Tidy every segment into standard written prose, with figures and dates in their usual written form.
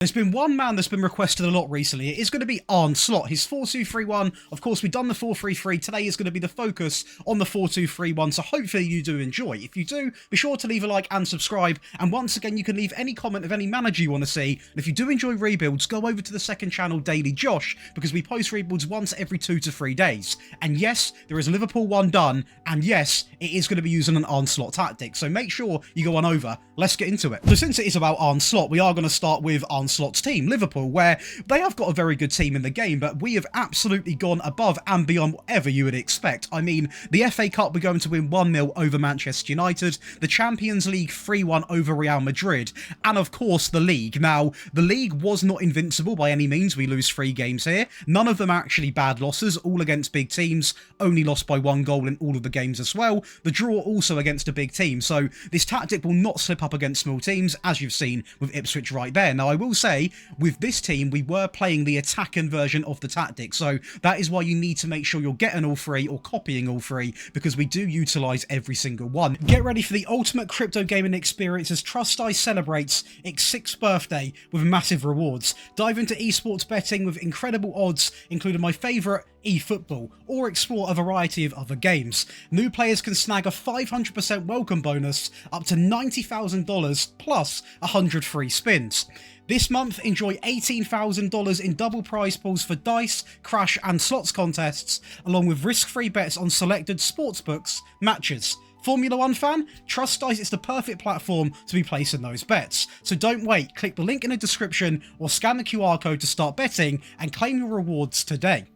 There's been one man that's been requested a lot recently. It is going to be Arne Slot. His 4-2-3-1. Of course, we've done the 4-3-3. Today is going to be the focus on the 4-2-3-1. So hopefully you do enjoy. If you do, be sure to leave a like and subscribe. And once again, you can leave any comment of any manager you want to see. And if you do enjoy rebuilds, go over to the second channel, Daily Josh, because we post rebuilds once every 2 to 3 days. And yes, there is a Liverpool one done. And yes, it is going to be using an Arne Slot tactic. So make sure you go on over. Let's get into it. So since it is about Arne Slot, we are going to start with Arne Slot's team, Liverpool, where they have got a very good team in the game, but we have absolutely gone above and beyond whatever you would expect. I mean, the FA Cup, we're going to win 1-0 over Manchester United, the Champions League 3-1 over Real Madrid, and of course the league. Now, the league was not invincible by any means. We lose 3 games here. None of them are actually bad losses, all against big teams, only lost by 1 goal in all of the games as well. The draw also against a big team, so this tactic will not slip up against small teams, as you've seen with Ipswich right there. Now, I will say, with this team, we were playing the attacking version of the tactic, so that is why you need to make sure you're getting all 3 or copying all 3, because we do utilise every single one. Get ready for the ultimate crypto gaming experience as TrustEye celebrates its 6th birthday with massive rewards. Dive into esports betting with incredible odds, including my favourite, eFootball, or explore a variety of other games. New players can snag a 500% welcome bonus up to $90,000 plus 100 free spins. This month, enjoy $18,000 in double prize pools for dice, crash and slots contests, along with risk-free bets on selected sportsbooks matches. Formula 1 fan? TrustEye is the perfect platform to be placing those bets. So don't wait, click the link in the description or scan the QR code to start betting and claim your rewards today.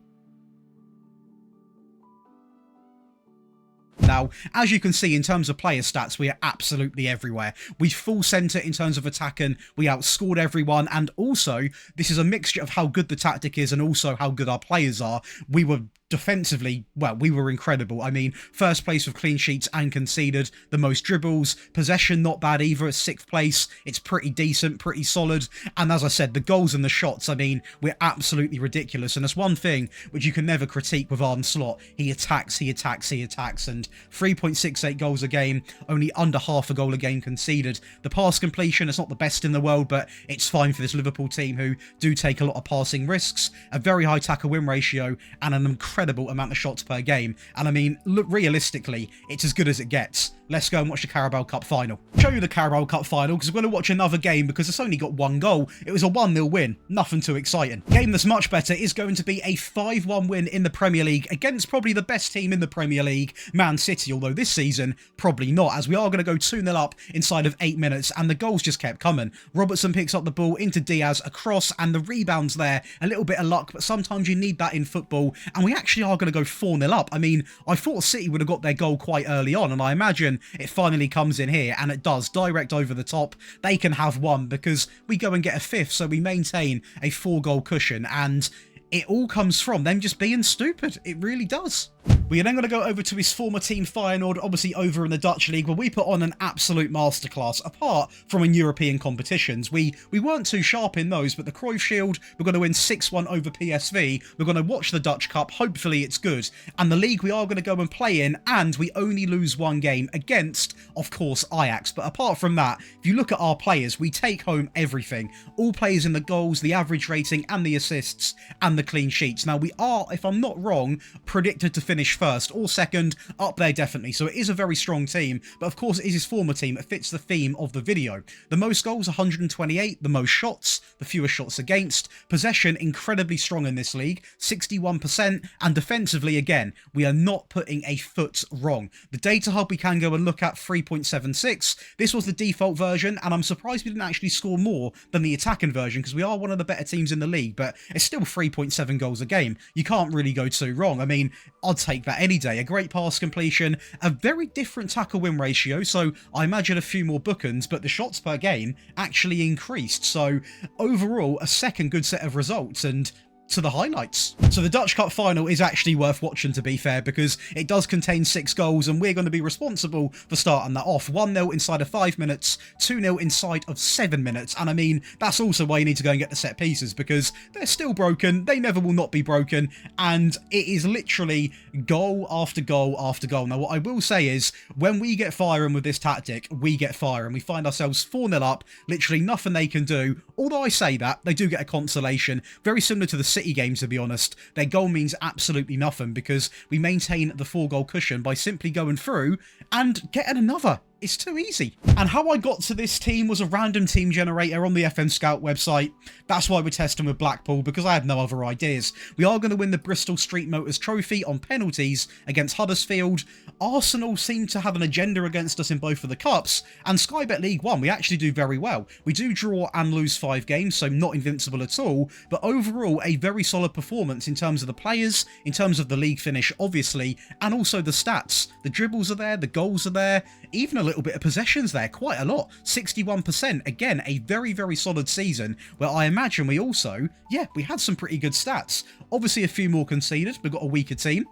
Now, as you can see, in terms of player stats, we are absolutely everywhere. We full centre in terms of attacking, we outscored everyone, and also, this is a mixture of how good the tactic is and also how good our players are. We were defensively, well, we were incredible. I mean, first place with clean sheets and conceded, the most dribbles, possession not bad either, 6th place, it's pretty decent, pretty solid, and as I said, the goals and the shots, I mean, we're absolutely ridiculous, and that's one thing which you can never critique with Arne Slot. He attacks, and 3.68 goals a game, only under half a goal a game conceded. The pass completion is not the best in the world, but it's fine for this Liverpool team who do take a lot of passing risks, a very high tackle win ratio, and an incredible amount of shots per game. And I mean, look, realistically, it's as good as it gets. Let's go and watch the Carabao Cup final. Show you the Carabao Cup final because we're going to watch another game because it's only got 1 goal. It was a 1-0 win. Nothing too exciting. Game that's much better is going to be a 5-1 win in the Premier League against probably the best team in the Premier League, Man City, although this season, probably not, as we are going to go 2-0 up inside of 8 minutes and the goals just kept coming. Robertson picks up the ball into Diaz, across, and the rebounds there. A little bit of luck, but sometimes you need that in football, and we actually are going to go 4-0 up. I mean, I thought City would have got their goal quite early on, and I imagine it finally comes in here, and it does, direct over the top. They can have 1 because we go and get a 5th, so we maintain a 4-goal cushion, and it all comes from them just being stupid. It really does. We are then going to go over to his former team Feyenoord, obviously over in the Dutch league, where we put on an absolute masterclass. Apart from in European competitions, we weren't too sharp in those, but the Cruyff Shield, we're going to win 6-1 over PSV. We're going to watch the Dutch Cup, hopefully it's good. And the league we are going to go and play in, and we only lose 1 game against, of course, Ajax. But apart from that, if you look at our players, we take home everything. All players in the goals, the average rating, and the assists, and the clean sheets. Now, we are, if I'm not wrong, predicted to finish first or second, up there definitely, so it is a very strong team, but of course it is his former team. It fits the theme of the video. The most goals, 128, the most shots, the fewest shots against, possession incredibly strong in this league, 61%, and defensively again, we are not putting a foot wrong. The data hub we can go and look at, 3.76, this was the default version, and I'm surprised we didn't actually score more than the attacking version, because we are one of the better teams in the league, but it's still 3.7 goals a game. You can't really go too wrong. I mean, I'd take that any day. A great pass completion, a very different tackle win ratio, so I imagine a few more bookends, but the shots per game actually increased. So overall, a second good set of results, and to the highlights. So the Dutch Cup final is actually worth watching, to be fair, because it does contain 6 goals and we're going to be responsible for starting that off. 1-0 inside of 5 minutes, 2-0 inside of 7 minutes. And I mean, that's also why you need to go and get the set pieces, because they're still broken. They never will not be broken. And it is literally goal after goal after goal. Now, what I will say is, when we get firing with this tactic, we get firing. We find ourselves 4-0 up, literally nothing they can do. Although I say that, they do get a consolation, very similar to the City game, to be honest. Their goal means absolutely nothing because we maintain the 4-goal cushion by simply going through and getting another. It's too easy. And how I got to this team was a random team generator on the FM Scout website. That's why we're testing with Blackpool, because I had no other ideas. We are going to win the Bristol Street Motors Trophy on penalties against Huddersfield. Arsenal seem to have an agenda against us in both of the cups, and Sky Bet League 1, we actually do very well. We do draw and lose 5 games, so not invincible at all, but overall a very solid performance in terms of the players, in terms of the league finish, obviously, and also the stats. The dribbles are there, the goals are there, even a little bit of possessions there, quite a lot, 61%. Again, a very, very solid season where I imagine we also, we had some pretty good stats. Obviously a few more conceded, we've got a weaker team.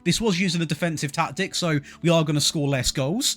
This was using a defensive tactic, so we are going to score less goals.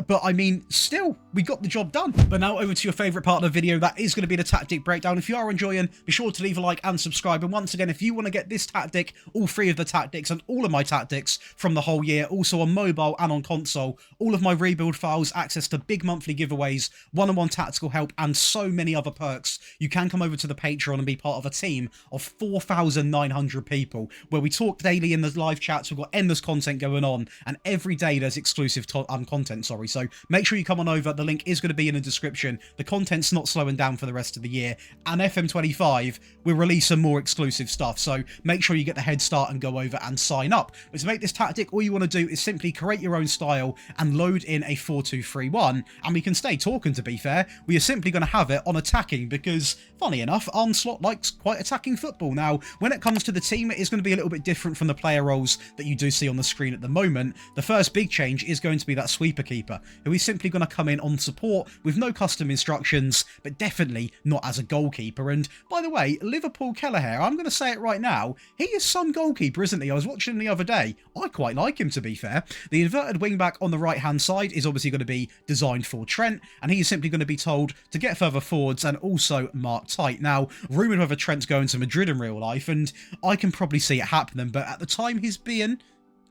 But I mean, still, we got the job done. But now over to your favourite part of the video, that is going to be the tactic breakdown. If you are enjoying, be sure to leave a like and subscribe. And once again, if you want to get this tactic, all 3 of the tactics and all of my tactics from the whole year, also on mobile and on console, all of my rebuild files, access to big monthly giveaways, one-on-one tactical help, and so many other perks, you can come over to the Patreon and be part of a team of 4,900 people, where we talk daily in the live chats. We've got endless content going on, and every day there's exclusive content, so make sure you come on over. The link is going to be in the description. The content's not slowing down for the rest of the year, and FM24 will release some more exclusive stuff, so make sure you get the head start and go over and sign up. But to make this tactic, all you want to do is simply create your own style and load in a 4-2-3-1, and we can stay talking. To be fair, we are simply going to have it on attacking because, funny enough, Arne Slot likes quite attacking football. Now, when it comes to the team, it is going to be a little bit different from the player roles that you do see on the screen at the moment. The first big change is going to be that sweeper keeper, who is simply going to come in on support with no custom instructions, but definitely not as a goalkeeper. And by the way, Liverpool Kelleher, I'm going to say it right now, he is some goalkeeper, isn't he? I was watching him the other day. I quite like him, to be fair. The inverted wingback on the right-hand side is obviously going to be designed for Trent, and he is simply going to be told to get further forwards and also mark tight. Now, rumoured whether Trent's going to Madrid in real life, and I can probably see it happening, but at the time he's being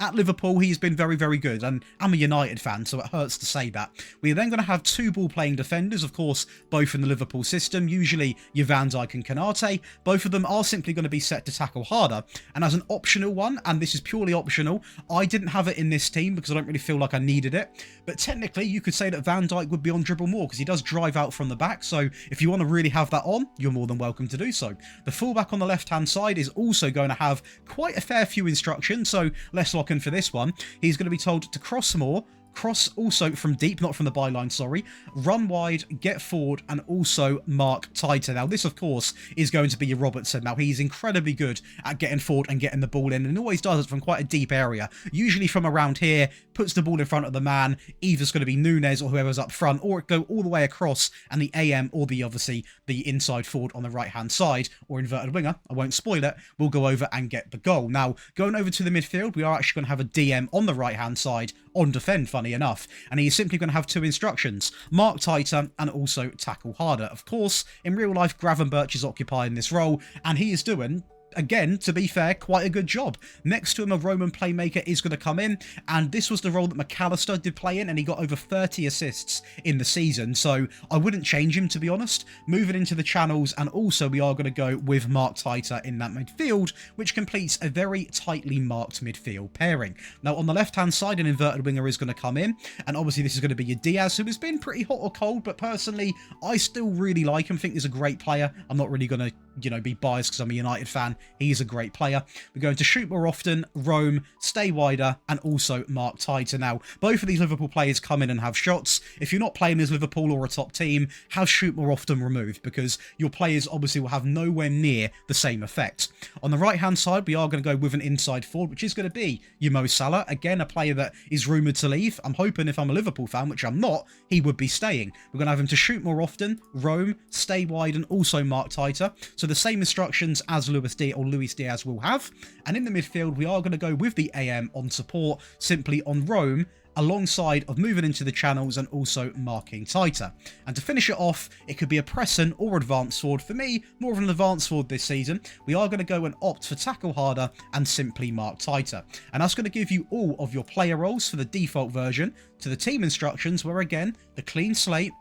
at Liverpool, he's been very, very good, and I'm a United fan, so it hurts to say that. We are then going to have 2 ball-playing defenders, of course, both in the Liverpool system, usually your Van Dijk and Konate. Both of them are simply going to be set to tackle harder, and as an optional one, and this is purely optional, I didn't have it in this team because I don't really feel like I needed it, but technically you could say that Van Dijk would be on dribble more because he does drive out from the back, so if you want to really have that on, you're more than welcome to do so. The fullback on the left-hand side is also going to have quite a fair few instructions, so let's lock in for this one. He's going to be told to cross more, cross also from deep, not from the byline, sorry, run wide, get forward, and also mark tighter. Now, this, of course, is going to be your Robertson. Now, he's incredibly good at getting forward and getting the ball in, and always does it from quite a deep area, usually from around here, puts the ball in front of the man. Either it's going to be Nunes or whoever's up front, or it go all the way across, and the AM, or the obviously the inside forward on the right-hand side, or inverted winger, I won't spoil it, will go over and get the goal. Now, going over to the midfield, we are actually going to have a DM on the right-hand side on defend, funny enough, and he's simply going to have 2 instructions: mark tighter and also tackle harder. Of course, in real life, Gravenberch is occupying this role, and he is doing, again, to be fair, quite a good job. Next to him, a Roman playmaker is going to come in, and this was the role that McAllister did play in, and he got over 30 assists in the season, so I wouldn't change him, to be honest. Moving into the channels, and also we are going to go with Mark Titer in that midfield, which completes a very tightly marked midfield pairing. Now, on the left-hand side, an inverted winger is going to come in, and obviously this is going to be your Diaz, who has been pretty hot or cold, but personally, I still really like him, think he's a great player. I'm not really going to, be biased because I'm a United fan. He's a great player. We're going to shoot more often, roam, stay wider, and also mark tighter. Now, both of these Liverpool players come in and have shots. If you're not playing as Liverpool or a top team, have shoot more often removed, because your players obviously will have nowhere near the same effect. On the right-hand side, we are going to go with an inside forward, which is going to be your Mo Salah. Again, a player that is rumoured to leave. I'm hoping, if I'm a Liverpool fan, which I'm not, he would be staying. We're going to have him to shoot more often, roam, stay wide, and also mark tighter. So So the same instructions as Luis Diaz will have. And in the midfield, we are going to go with the AM on support, simply on roam, alongside of moving into the channels and also marking tighter. And to finish it off, it could be a pressing or advanced forward. For me, more of an advanced forward this season. We are going to go and opt for tackle harder and simply mark tighter. And that's going to give you all of your player roles for the default version to the team instructions, where again, the clean slate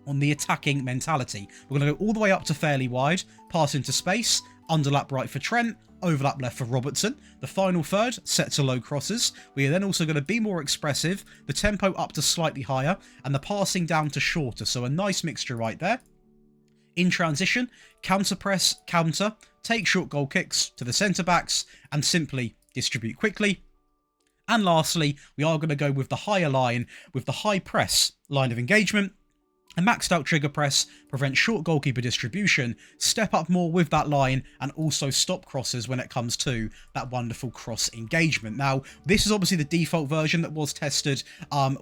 on the attacking mentality. We're going to go all the way up to fairly wide, pass into space, underlap right for Trent, overlap left for Robertson. The final third, set to low crosses. We are then also going to be more expressive, the tempo up to slightly higher, and the passing down to shorter. So a nice mixture right there. In transition, counter press, counter, take short goal kicks to the centre backs, and simply distribute quickly. And lastly, we are going to go with the higher line, with the high press line of engagement. A maxed out trigger press prevents short goalkeeper distribution, step up more with that line, and also stop crosses when it comes to that wonderful cross engagement. Now, this is obviously the default version that was tested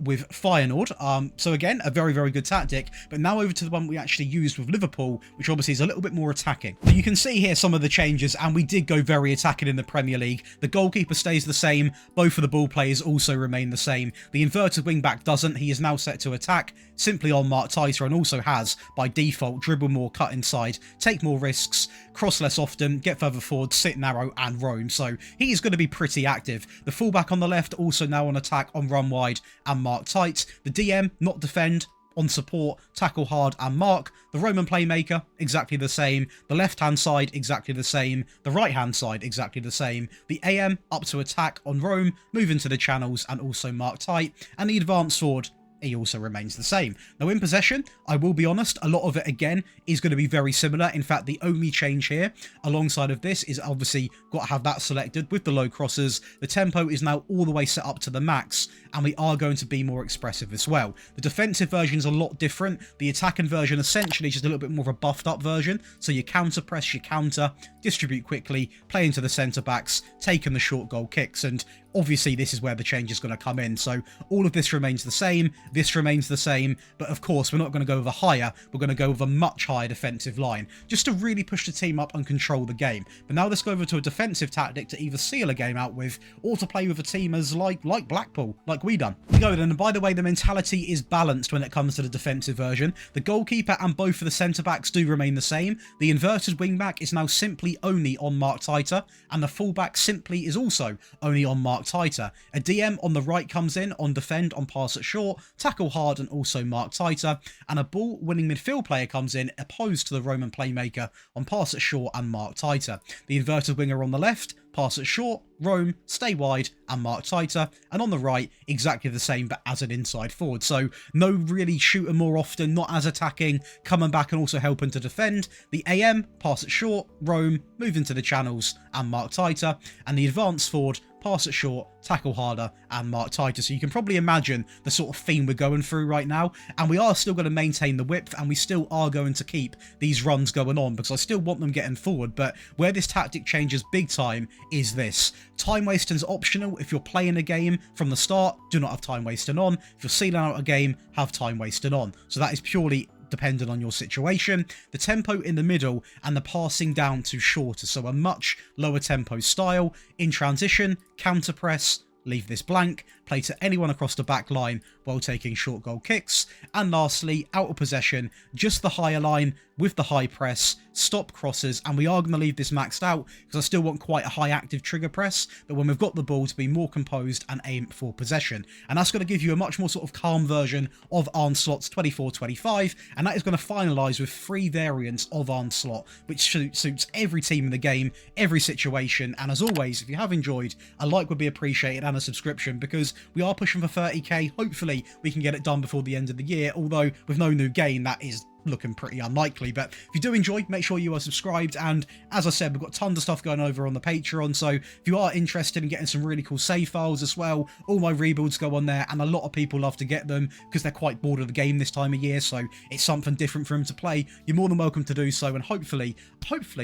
with Feyenoord. So again, a very, very good tactic. But now over to the one we actually used with Liverpool, which obviously is a little bit more attacking. So you can see here some of the changes, and we did go very attacking in the Premier League. The goalkeeper stays the same. Both of the ball players also remain the same. The inverted wing back doesn't. He is now set to attack, simply on mark tighter, and also has, by default, dribble more, cut inside, take more risks, cross less often, get further forward, sit narrow, and roam. So he is going to be pretty active. The fullback on the left also now on attack, on run wide, and mark tight. The DM, not defend, on support, tackle hard, and mark. The Roman playmaker, exactly the same. The left-hand side, exactly the same. The right-hand side, exactly the same. The AM, up to attack, on roam, move into the channels, and also mark tight. And the advanced forward, he also remains the same. Now in possession, I will be honest, a lot of it again is going to be very similar. In fact, the only change here alongside of this is obviously got to have that selected with the low crosses. The tempo is now all the way set up to the max, and we are going to be more expressive as well. The defensive version is a lot different. The attacking version essentially is just a little bit more of a buffed up version. So you counter press, you counter, distribute quickly, play into the centre backs, taking the short goal kicks, and obviously this is where the change is going to come in. So all of this remains the same, this remains the same, but of course we're not going to go with a higher, we're going to go with a much higher defensive line, just to really push the team up and control the game. But now let's go over to a defensive tactic to either seal a game out with, or to play with a team as like Blackpool, like we done. We go then, and by the way, the mentality is balanced when it comes to the defensive version. The goalkeeper and both of the centre-backs do remain the same. The inverted wing-back is now simply only on mark tighter, and the full-back simply is also only on mark tighter. A DM on the right comes in on defend, on pass at short, tackle hard, and also mark tighter, and a ball winning midfield player comes in opposed to the Roman playmaker on pass at short and mark tighter. The inverted winger on the left, pass at short, roam, stay wide, and mark tighter, and on the right exactly the same but as an inside forward. So no really shooter more often, not as attacking, coming back and also helping to defend. The AM, pass at short, roam, move into the channels, and mark tighter, and the advanced forward, pass it short, tackle harder, and mark tighter. So you can probably imagine the sort of theme we're going through right now. And we are still going to maintain the width, and we still are going to keep these runs going on, because I still want them getting forward. But where this tactic changes big time is this. Time wasting is optional. If you're playing a game from the start, do not have time wasting on. If you're sealing out a game, have time wasting on. So that is purely dependent on your situation. The tempo in the middle and the passing down to shorter, so a much lower tempo style. In transition, counter press, leave this blank, play to anyone across the back line while taking short goal kicks. And lastly, out of possession, just the higher line with the high press, stop crosses, and we are going to leave this maxed out because I still want quite a high active trigger press, but when we've got the ball, to be more composed and aim for possession. And that's going to give you a much more sort of calm version of Arne Slot's 24-25, and that is going to finalise with 3 variants of Arne Slot, which suits every team in the game, every situation. And as always, if you have enjoyed, a like would be appreciated and a subscription, because we are pushing for 30k. Hopefully we can get it done before the end of the year, although with no new game that is looking pretty unlikely. But if you do enjoy, make sure you are subscribed, and as I said, we've got tons of stuff going over on the Patreon, so if you are interested in getting some really cool save files as well, all my rebuilds go on there, and a lot of people love to get them because they're quite bored of the game this time of year, so it's something different for them to play. You're more than welcome to do so, and hopefully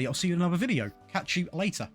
I'll see you in another video. Catch you later.